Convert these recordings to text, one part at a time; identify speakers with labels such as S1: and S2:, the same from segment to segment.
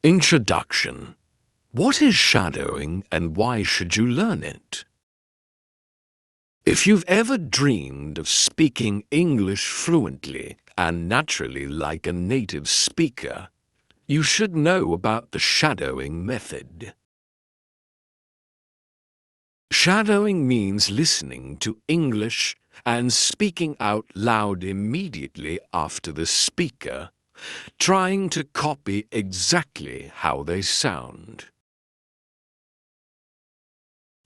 S1: Introduction. What is shadowing and why should you learn it? If you've ever dreamed of speaking English fluently and naturally like a native speaker, you should know about the shadowing method. Shadowing means listening to English and speaking out loud immediately after the speaker, trying to copy exactly how they sound.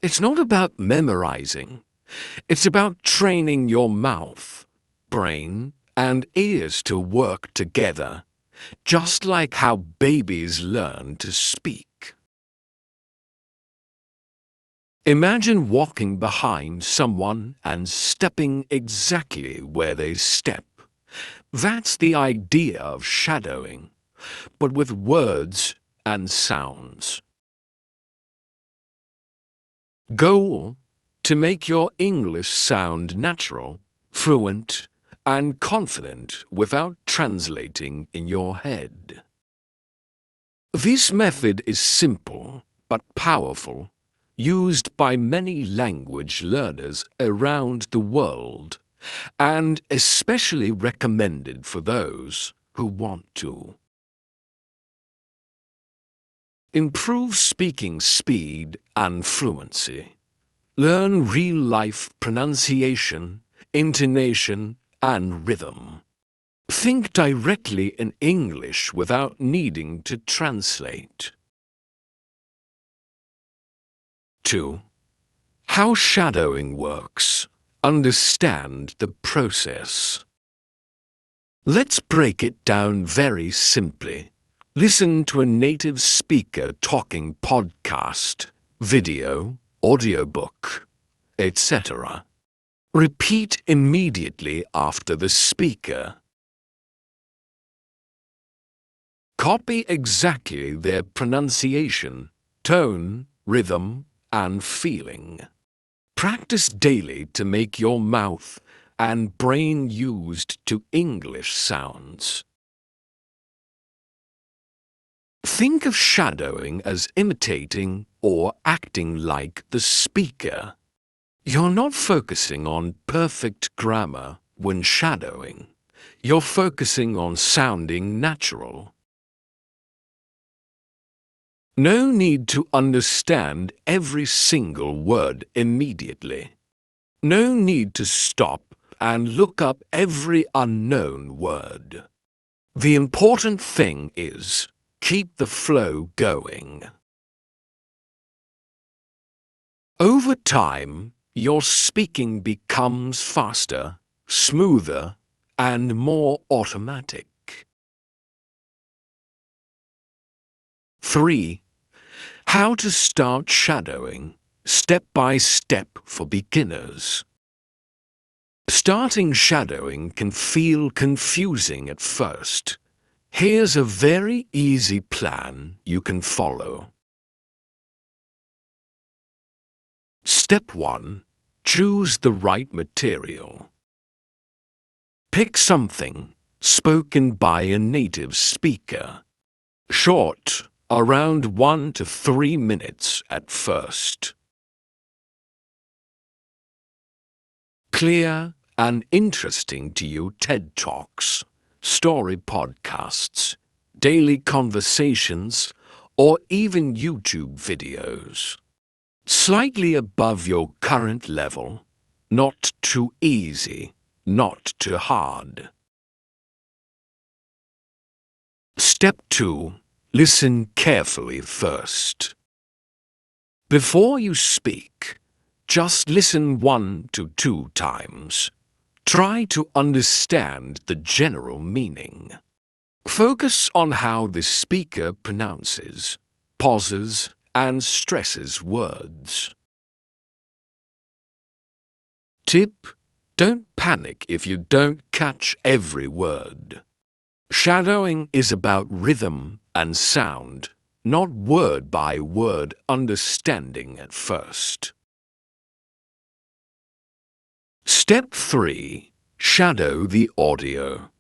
S1: It's not about memorizing. It's about training your mouth, brain, and ears to work together, just like how babies learn to speak. Imagine walking behind someone and stepping exactly where they step. That's the idea of shadowing, but with words and sounds. Goal: to make your English sound natural, fluent, and confident without translating in your head. This method is simple but powerful, used by many language learners around the world, and especially recommended for those who want to. Improve speaking speed and fluency. Learn real-life pronunciation, intonation, and rhythm. Think directly in English without needing to translate. 2. How shadowing works. Understand the process. Let's break it down very simply. Listen to a native speaker talking podcast, video, audiobook, etc. Repeat immediately after the speaker. Copy exactly their pronunciation, tone, rhythm, and feeling. Practice daily to make your mouth and brain used to English sounds. Think of shadowing as imitating or acting like the speaker. You're not focusing on perfect grammar when shadowing. You're focusing on sounding natural. No need to understand every single word immediately. No need to stop and look up every unknown word. The important thing is keep the flow going. Over time, your speaking becomes faster, smoother, and more automatic. 3. How to start shadowing, step by step for beginners. Starting shadowing can feel confusing at first. Here's a very easy plan you can follow. Step 1. Choose the right material. Pick something spoken by a native speaker. Short, around 1 to 3 minutes at first. Clear and interesting to you TED Talks, story podcasts, daily conversations, or even YouTube videos. Slightly above your current level, not too easy, not too hard. Step 2. Listen carefully first. Before you speak, just listen 1 to 2 times. Try to understand the general meaning. Focus on how the speaker pronounces, pauses, and stresses words. Tip: don't panic if you don't catch every word. Shadowing is about rhythm and sound, not word-by-word understanding at first. Step 3. Shadow the audio.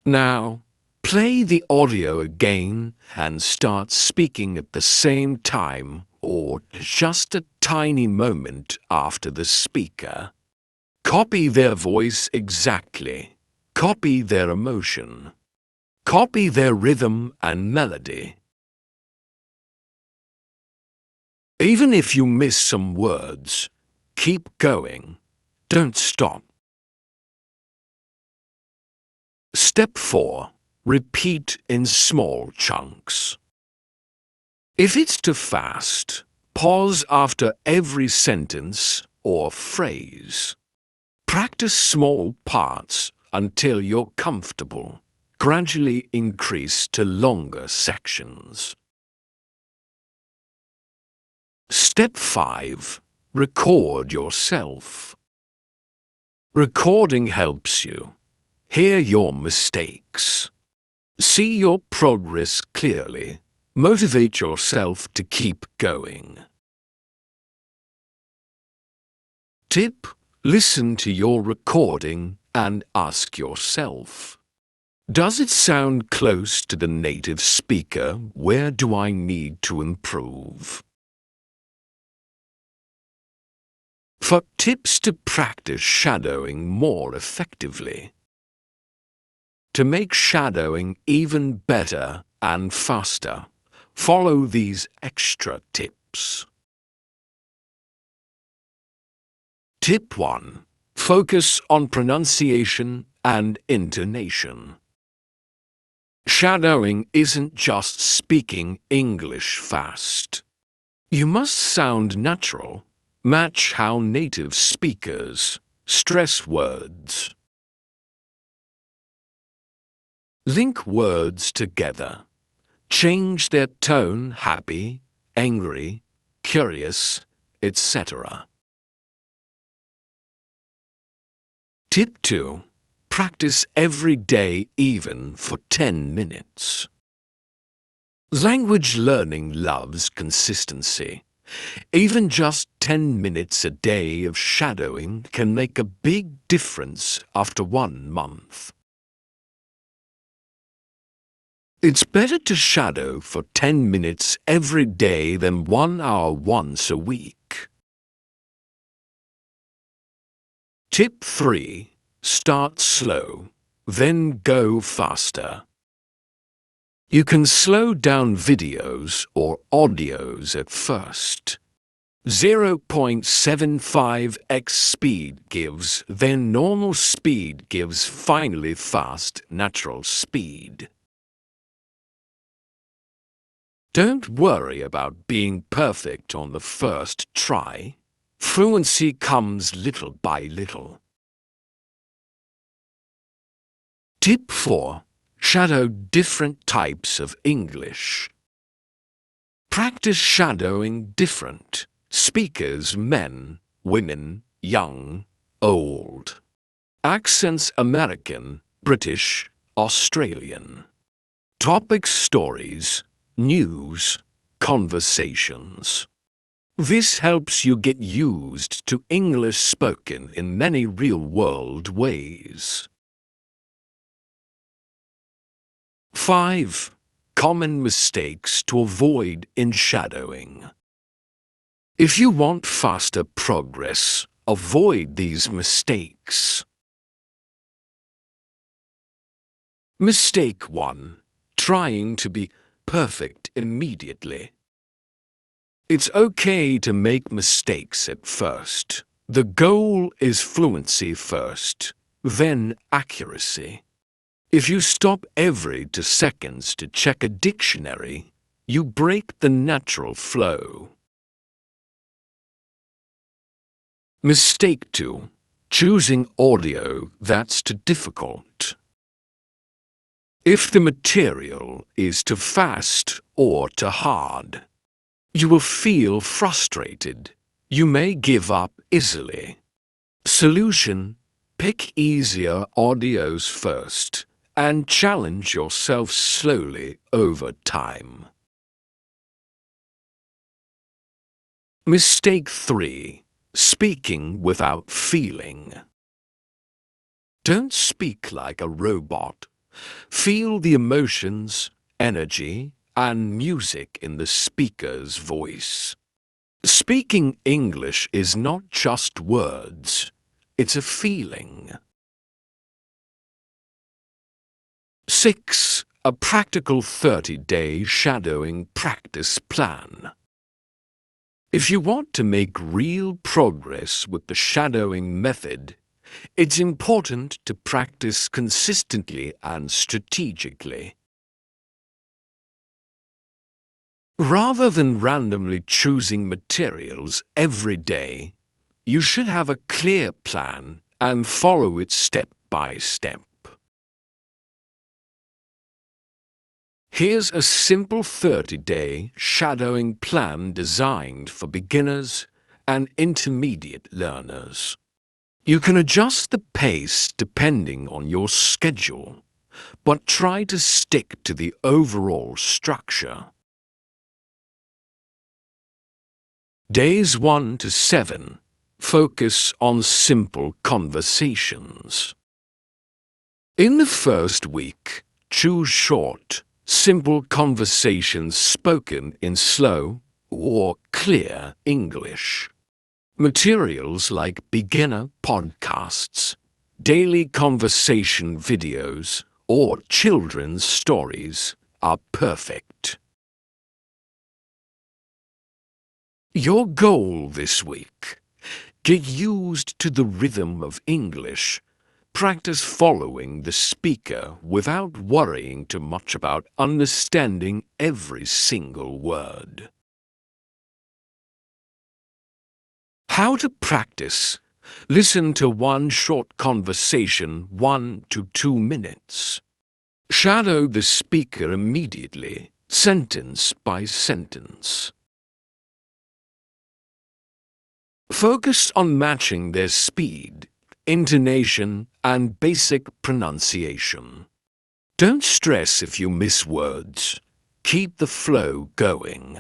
S1: Now, Play the audio again and start speaking at the same time or just a tiny moment after the speaker. Copy their voice exactly. Copy their emotion. Copy their rhythm and melody. Even if you miss some words, keep going. Don't stop. Step 4. Repeat in small chunks. If it's too fast, pause after every sentence or phrase. Practice small parts until you're comfortable. Gradually increase to longer sections. Step 5. Record yourself. Recording helps you hear your mistakes, see your progress clearly, motivate yourself to keep going. Tip: listen to your recording and ask yourself, does it sound close to the native speaker? Where do I need to improve? For tips to practice shadowing more effectively. To make shadowing even better and faster, follow these extra tips. Tip 1. Focus on pronunciation and intonation. Shadowing isn't just speaking English fast. You must sound natural, match how native speakers stress words. Link words together. Change their tone: happy, angry, curious, etc. Tip 2. Practice every day, even for 10 minutes. Language learning loves consistency. Even just 10 minutes a day of shadowing can make a big difference after 1 month. It's better to shadow for 10 minutes every day than 1 hour once a week. Tip 3. Start slow, then go faster. You can slow down videos or audios at first. 0.75x speed gives, then normal speed gives, finally fast natural speed. Don't worry about being perfect on the first try. Fluency comes little by little. Tip 4. Shadow different types of English. Practice shadowing different speakers: men, women, young, old. Accents: American, British, Australian. Topics: stories, news, conversations. This helps you get used to English spoken in many real-world ways. 5. Common mistakes to avoid in shadowing. If you want faster progress, avoid these mistakes. Mistake 1. Trying to be perfect immediately. It's okay to make mistakes at first. The goal is fluency first, then accuracy. If you stop every 2 seconds to check a dictionary, you break the natural flow. Mistake 2. Choosing audio that's too difficult. If the material is too fast or too hard, you will feel frustrated. You may give up easily. Solution: pick easier audios first and challenge yourself slowly over time. Mistake 3. Speaking without feeling. Don't speak like a robot. Feel the emotions, energy, and music in the speaker's voice. Speaking English is not just words, it's a feeling. 6. A practical 30-day shadowing practice plan. If you want to make real progress with the shadowing method, it's important to practice consistently and strategically. Rather than randomly choosing materials every day, you should have a clear plan and follow it step by step. Here's a simple 30-day shadowing plan designed for beginners and intermediate learners. You can adjust the pace depending on your schedule, but try to stick to the overall structure. Days 1 to 7 focus on simple conversations. In the first week, choose short, simple conversations spoken in slow or clear English. Materials like beginner podcasts, daily conversation videos, or children's stories are perfect. Your goal this week: get used to the rhythm of English. Practice following the speaker without worrying too much about understanding every single word. How to practice: listen to one short conversation 1 to 2 minutes. Shadow the speaker immediately, sentence by sentence. Focus on matching their speed, intonation, and basic pronunciation. Don't stress if you miss words. Keep the flow going.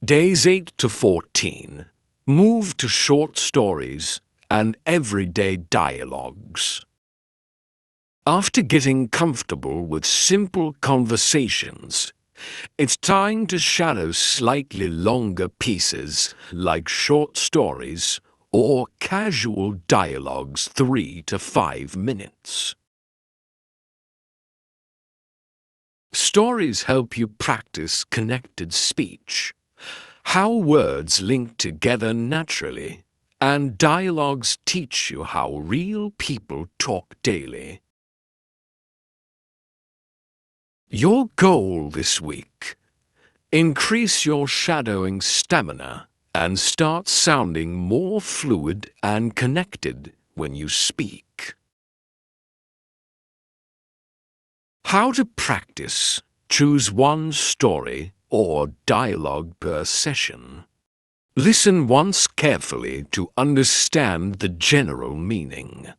S1: Days 8 to 14. Move to short stories and everyday dialogues. After getting comfortable with simple conversations, it's time to shadow slightly longer pieces like short stories or casual dialogues 3 to 5 minutes. Stories help you practice connected speech, how words link together naturally, and dialogues teach you how real people talk daily. Your goal this week: increase your shadowing stamina and start sounding more fluid and connected when you speak. How to practice: choose one story or dialogue per session. Listen once carefully to understand the general meaning.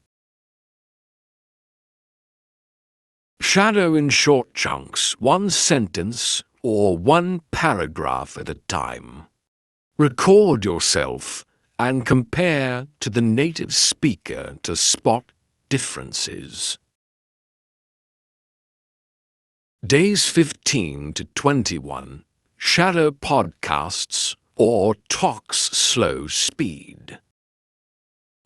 S1: Shadow in short chunks, one sentence or one paragraph at a time. Record yourself and compare to the native speaker to spot differences. Days 15 to 21. Shadow podcasts or talks slow speed.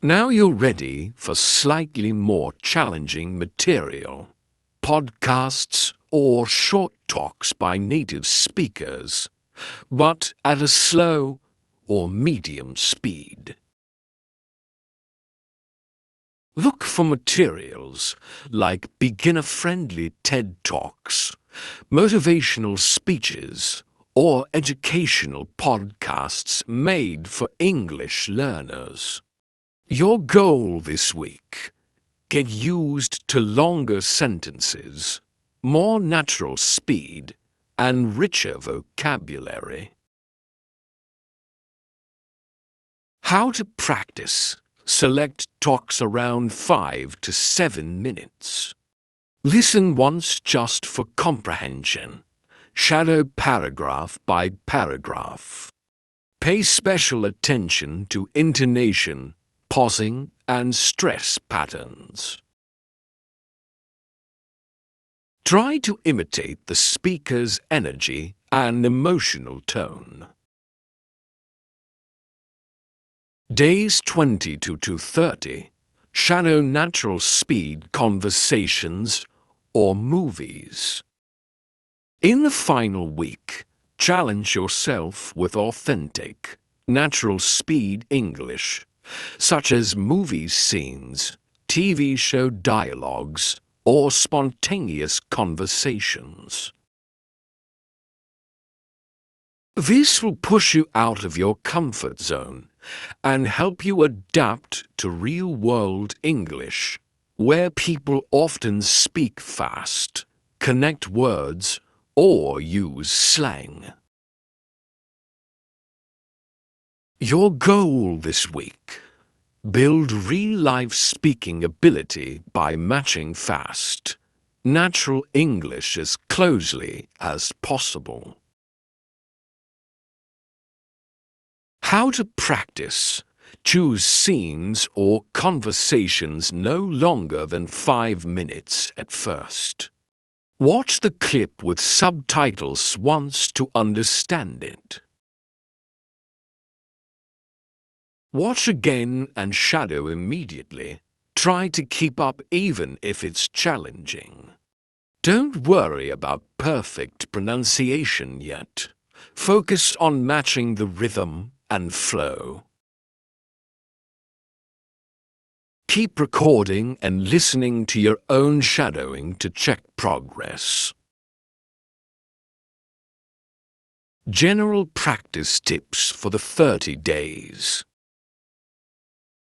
S1: Now you're ready for slightly more challenging material. Podcasts or short talks by native speakers, but at a slow or medium speed. Look for materials like beginner-friendly TED Talks, motivational speeches, or educational podcasts made for English learners. Your goal this week: get used to longer sentences, more natural speed, and richer vocabulary. How to practice: select talks around 5 to 7 minutes. Listen once just for comprehension. Shadow paragraph by paragraph. Pay special attention to intonation, pausing, and stress patterns. Try to imitate the speaker's energy and emotional tone. Days 22 to 30. Shadow natural speed conversations or movies. In the final week, challenge yourself with authentic, natural speed English, such as movie scenes, TV show dialogues, or spontaneous conversations. This will push you out of your comfort zone and help you adapt to real-world English, where people often speak fast, connect words, or use slang. Your goal this week: build real-life speaking ability by matching fast, natural English as closely as possible. How to practice. Choose scenes or conversations no longer than 5 minutes at first. Watch the clip with subtitles once to understand it. Watch again and shadow immediately. Try to keep up even if it's challenging. Don't worry about perfect pronunciation yet. Focus on matching the rhythm and flow. Keep recording and listening to your own shadowing to check progress. General practice tips for the 30 days.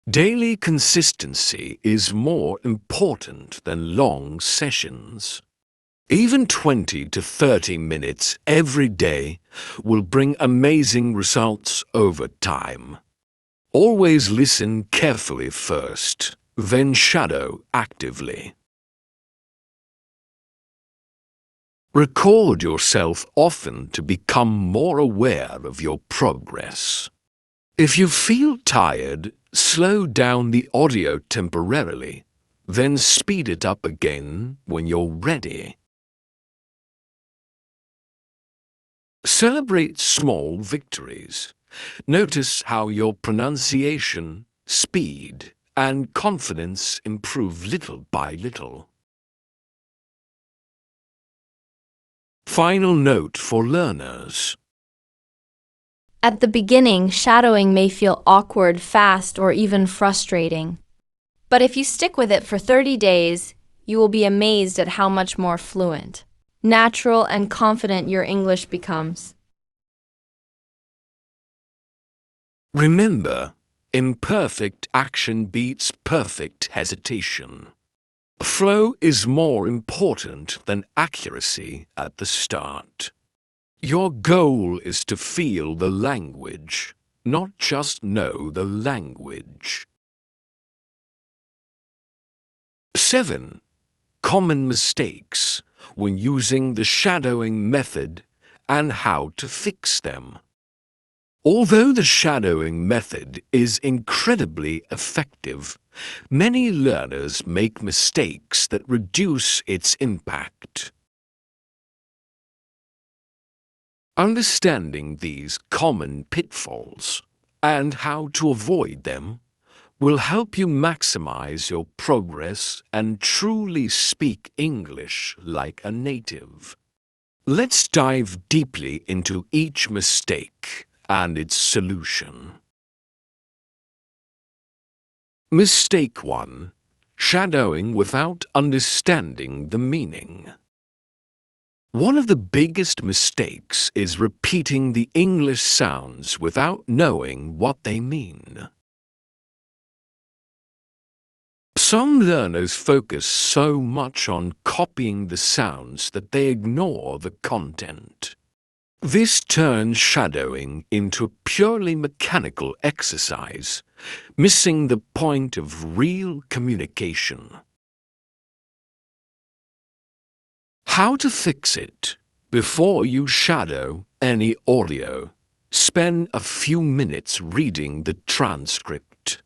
S1: Daily consistency is more important than long sessions. Even 20 to 30 minutes every day will bring amazing results over time. Always listen carefully first, then shadow actively. Record yourself often to become more aware of your progress. If you feel tired, slow down the audio temporarily, then speed it up again when you're ready. Celebrate small victories. Notice how your pronunciation, speed, and confidence improve little by little. Final note for learners.
S2: At the beginning, shadowing may feel awkward, fast, or even frustrating. But if you stick with it for 30 days, you will be amazed at how much more fluent, natural, and confident your English becomes.
S1: Remember, imperfect action beats perfect hesitation. Flow is more important than accuracy at the start. Your goal is to feel the language, not just know the language. 7. Common mistakes when using the shadowing method and how to fix them. Although the shadowing method is incredibly effective, many learners make mistakes that reduce its impact. Understanding these common pitfalls and how to avoid them will help you maximize your progress and truly speak English like a native. Let's dive deeply into each mistake and its solution. Mistake 1. Shadowing without understanding the meaning. One of the biggest mistakes is repeating the English sounds without knowing what they mean. Some learners focus so much on copying the sounds that they ignore the content. This turns shadowing into a purely mechanical exercise, missing the point of real communication. How to fix it? Before you shadow any audio, spend a few minutes reading the transcript.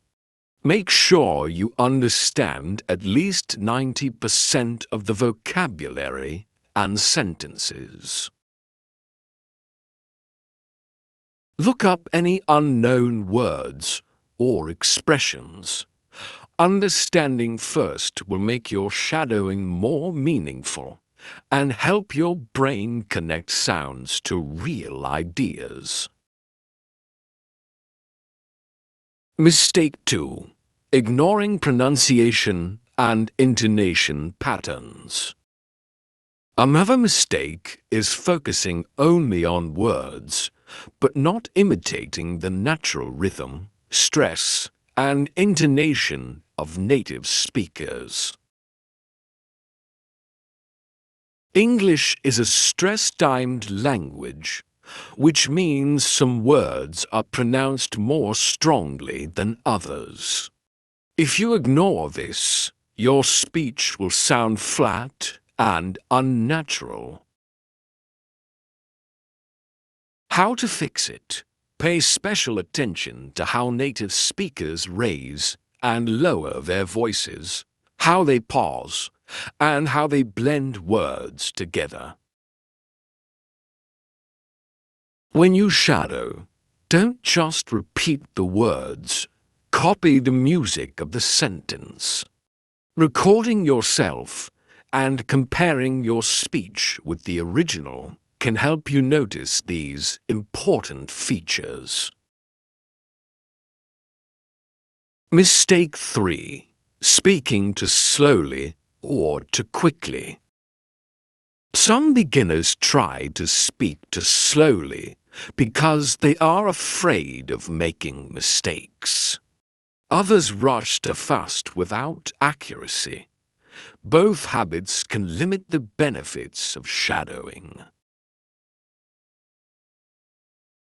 S1: Make sure you understand at least 90% of the vocabulary and sentences. Look up any unknown words or expressions. Understanding first will make your shadowing more meaningful and help your brain connect sounds to real ideas. Mistake 2. Ignoring pronunciation and intonation patterns. Another mistake is focusing only on words, but not imitating the natural rhythm, stress, and intonation of native speakers. English is a stress-timed language, which means some words are pronounced more strongly than others. If you ignore this, your speech will sound flat and unnatural. How to fix it? Pay special attention to how native speakers raise and lower their voices, how they pause, and how they blend words together. When you shadow, don't just repeat the words, copy the music of the sentence. Recording yourself and comparing your speech with the original can help you notice these important features. Mistake 3. Speaking too slowly or too quickly. Some beginners try to speak too slowly because they are afraid of making mistakes. Others rush too fast without accuracy. Both habits can limit the benefits of shadowing.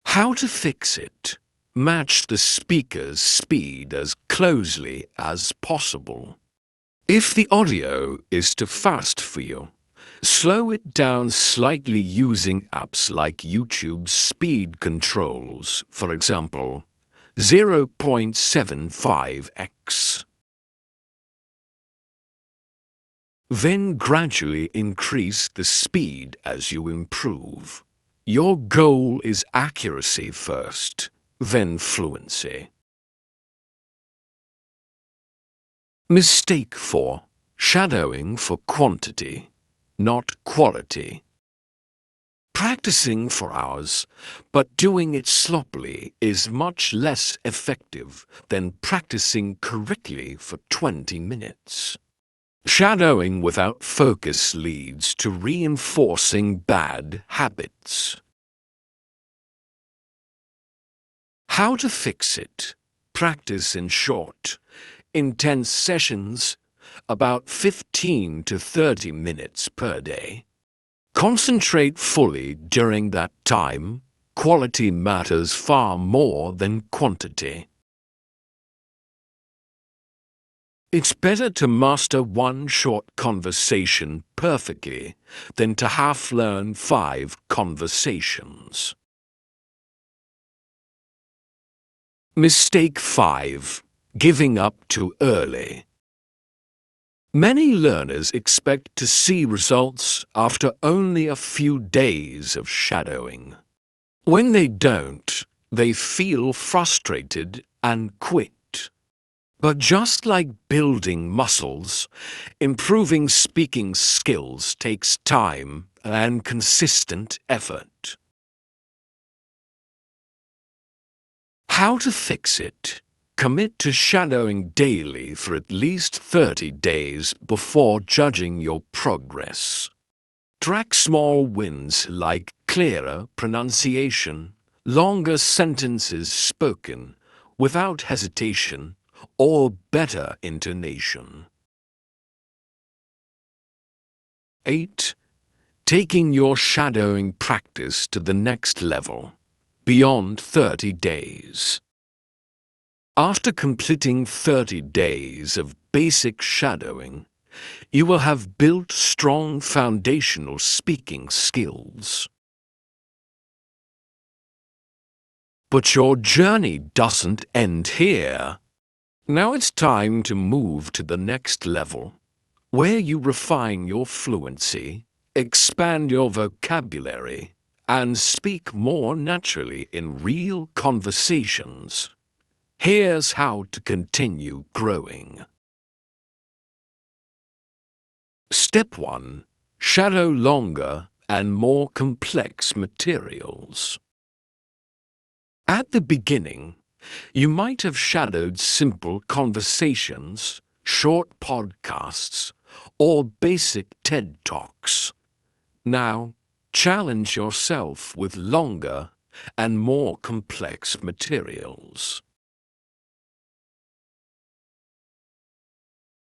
S1: How to fix it? Match the speaker's speed as closely as possible. If the audio is too fast for you, slow it down slightly using apps like YouTube's speed controls, for example, 0.75x. Then gradually increase the speed as you improve. Your goal is accuracy first, then fluency. Mistake 4. Shadowing for quantity, not quality. Practicing for hours, but doing it sloppily is much less effective than practicing correctly for 20 minutes. Shadowing without focus leads to reinforcing bad habits. How to fix it? Practice in short, intense sessions, about 15 to 30 minutes per day. Concentrate fully during that time. Quality matters far more than quantity. It's better to master one short conversation perfectly than to half-learn 5 conversations. Mistake 5. Giving up too early. Many learners expect to see results after only a few days of shadowing. When they don't, they feel frustrated and quit. But just like building muscles, improving speaking skills takes time and consistent effort. How to fix it? Commit to shadowing daily for at least 30 days before judging your progress. Track small wins like clearer pronunciation, longer sentences spoken without hesitation, or better intonation. 8. Taking your shadowing practice to the next level, beyond 30 days. After completing 30 days of basic shadowing, you will have built strong foundational speaking skills. But your journey doesn't end here. Now it's time to move to the next level, where you refine your fluency, expand your vocabulary, and speak more naturally in real conversations. Here's how to continue growing. Step 1. Shadow longer and more complex materials. At the beginning, you might have shadowed simple conversations, short podcasts, or basic TED Talks. Now, challenge yourself with longer and more complex materials.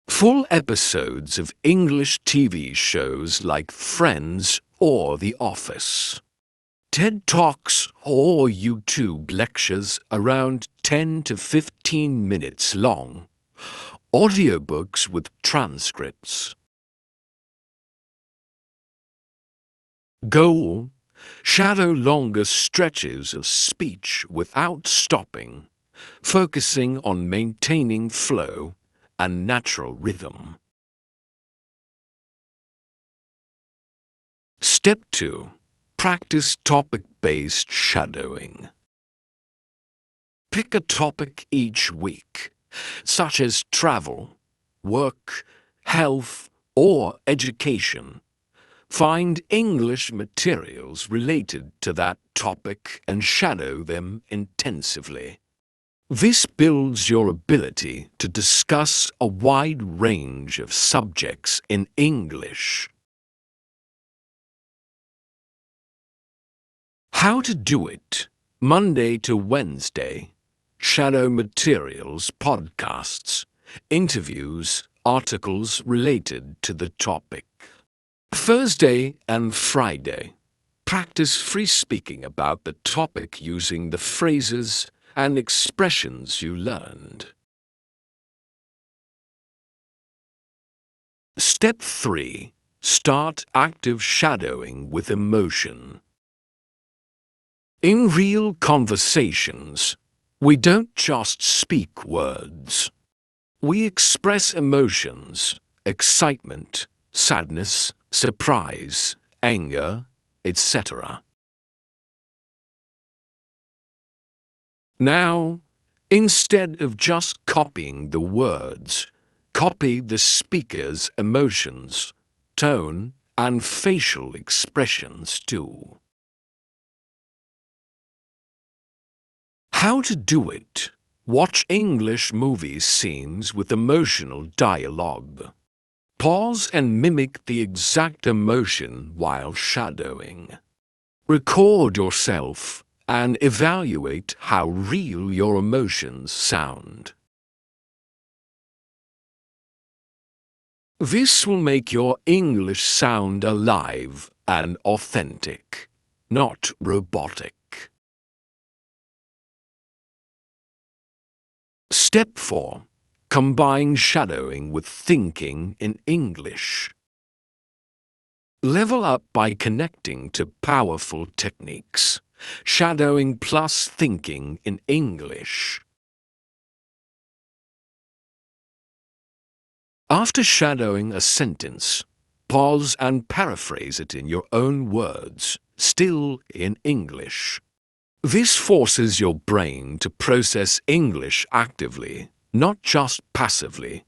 S1: Full episodes of English TV shows like Friends or The Office. TED Talks or YouTube lectures around 10 to 15 minutes long. Audiobooks with transcripts. Goal: shadow longer stretches of speech without stopping, focusing on maintaining flow and natural rhythm. Step 2. Practice topic-based shadowing. Pick a topic each week, such as travel, work, health, or education. Find English materials related to that topic and shadow them intensively. This builds your ability to discuss a wide range of subjects in English. How to do it. Monday to Wednesday. Shadow materials, podcasts, interviews, articles related to the topic. Thursday and Friday. Practice free speaking about the topic using the phrases and expressions you learned. Step 3. Start active shadowing with emotion. In real conversations, we don't just speak words. We express emotions, excitement, sadness, surprise, anger, etc. Now, instead of just copying the words, copy the speaker's emotions, tone, and facial expressions too. How to do it. Watch English movie scenes with emotional dialogue. Pause and mimic the exact emotion while shadowing. Record yourself and evaluate how real your emotions sound. This will make your English sound alive and authentic, not robotic. Step 4. Combine shadowing with thinking in English. Level up by connecting to powerful techniques. Shadowing plus thinking in English. After shadowing a sentence, pause and paraphrase it in your own words, still in English. This forces your brain to process English actively, not just passively.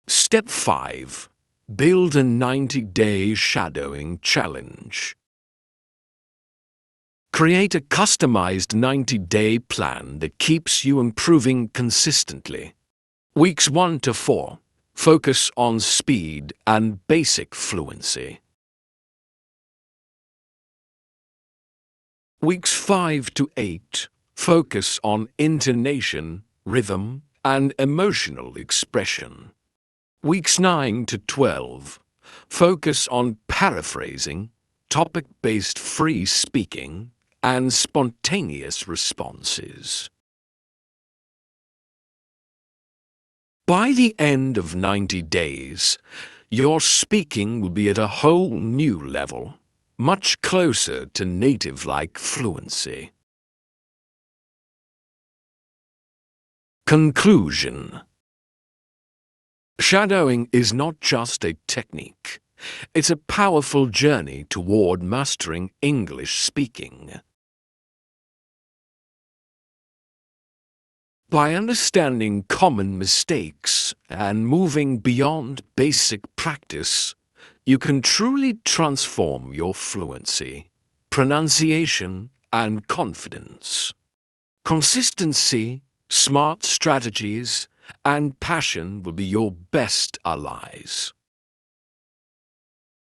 S1: Step 5. Build a 90-day shadowing challenge. Create a customized 90-day plan that keeps you improving consistently. Weeks 1 to 4. Focus on speed and basic fluency. Weeks 5 to 8. Focus on intonation, rhythm, and emotional expression. Weeks 9 to 12. Focus on paraphrasing, topic-based free speaking, and spontaneous responses. By the end of 90 days, your speaking will be at a whole new level, much closer to native-like fluency. Conclusion. Shadowing is not just a technique. It's a powerful journey toward mastering English speaking. By understanding common mistakes and moving beyond basic practice, you can truly transform your fluency, pronunciation, and confidence. Consistency, smart strategies, and passion will be your best allies.